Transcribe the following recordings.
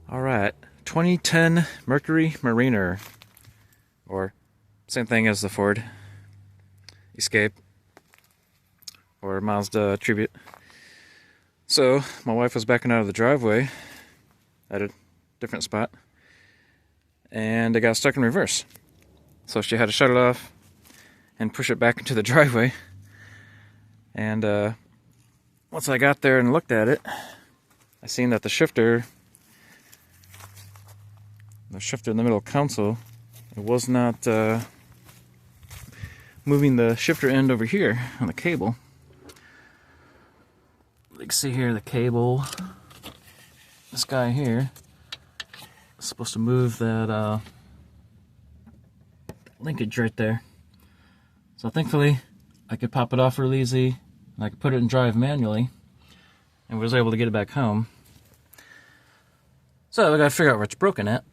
Alright, 2010 Mercury Mariner, or same thing as the Ford Escape, or Mazda Tribute. So, my wife was backing out of the driveway at a different spot, and it got stuck in reverse. So she had to shut it off and push it back into the driveway. And once I got there and looked at it, I seen that the shifter in the middle console, it was not moving the shifter end over here on the cable. You can see here the cable, this guy here is supposed to move that linkage right there. So thankfully I could pop it off real easy and I could put it in drive manually and was able to get it back home. So I gotta figure out where it's broken at.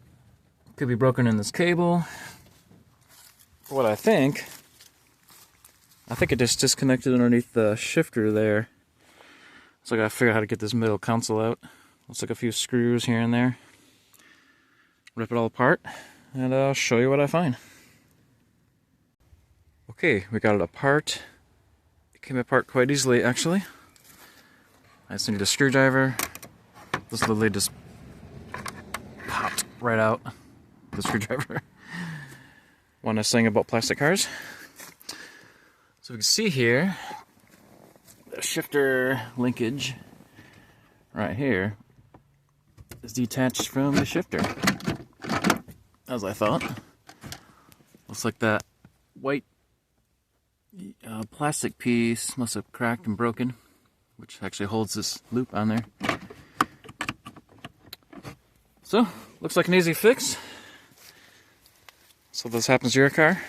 Could be broken in this cable. What I think it just disconnected underneath the shifter there. So I gotta figure out how to get this middle console out. Looks like a few screws here and there. Rip it all apart, and I'll show you what I find. Okay, we got it apart. It came apart quite easily, actually. I just need a screwdriver. This literally just popped right out, the screwdriver. One nice thing about plastic cars. So we can see here, the shifter linkage right here is detached from the shifter, as I thought. Looks like that white plastic piece must have cracked and broken, which actually holds this loop on there. So, looks like an easy fix. So if this happens to your car,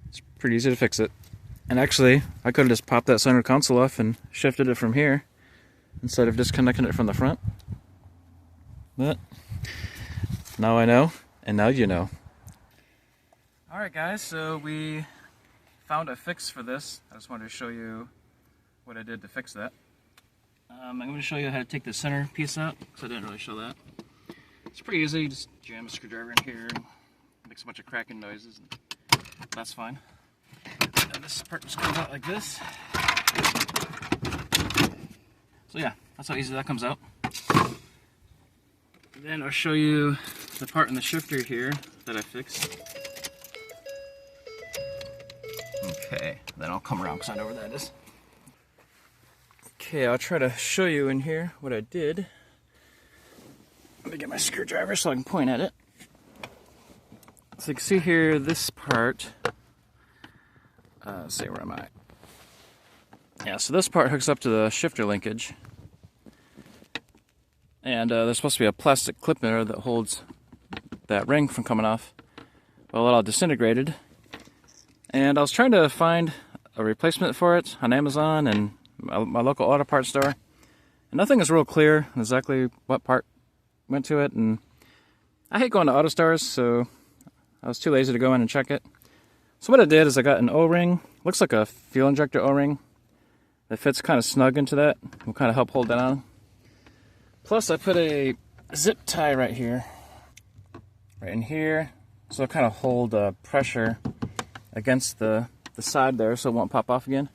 it's pretty easy to fix it. And actually, I could have just popped that center console off and shifted it from here instead of disconnecting it from the front. But now I know, and now you know. Alright guys, so we found a fix for this. I just wanted to show you what I did to fix that. I'm going to show you how to take the center piece out, because I didn't really show that. It's pretty easy. You just jam a screwdriver in here and makes a bunch of cracking noises, and that's fine. And this part just comes out like this. So yeah, that's how easy that comes out. And then I'll show you the part in the shifter here that I fixed. Okay, then I'll come around because I know where that is. Okay, I'll try to show you in here what I did. Let me get my screwdriver so I can point at it. So you can see here, this part, let's see, where am I? Yeah, so this part hooks up to the shifter linkage. And there's supposed to be a plastic clip in there that holds that ring from coming off. Well, it all disintegrated. And I was trying to find a replacement for it on Amazon and my local auto parts store. And nothing is real clear exactly what part went to it. And I hate going to auto stores, so I was too lazy to go in and check it. So what I did is I got an O-ring. Looks like a fuel injector O-ring that fits kind of snug into that. Will kind of help hold that on. Plus I put a zip tie right here. Right in here. So it'll kind of hold pressure against the side there so it won't pop off again.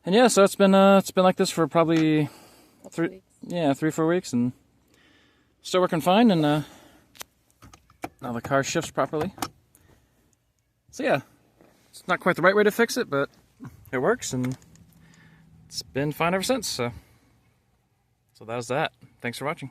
And yeah, so it's been like this for probably 3-4 weeks, and still working fine, and now the car shifts properly. So yeah, it's not quite the right way to fix it, but it works, and it's been fine ever since. So that was that. Thanks for watching.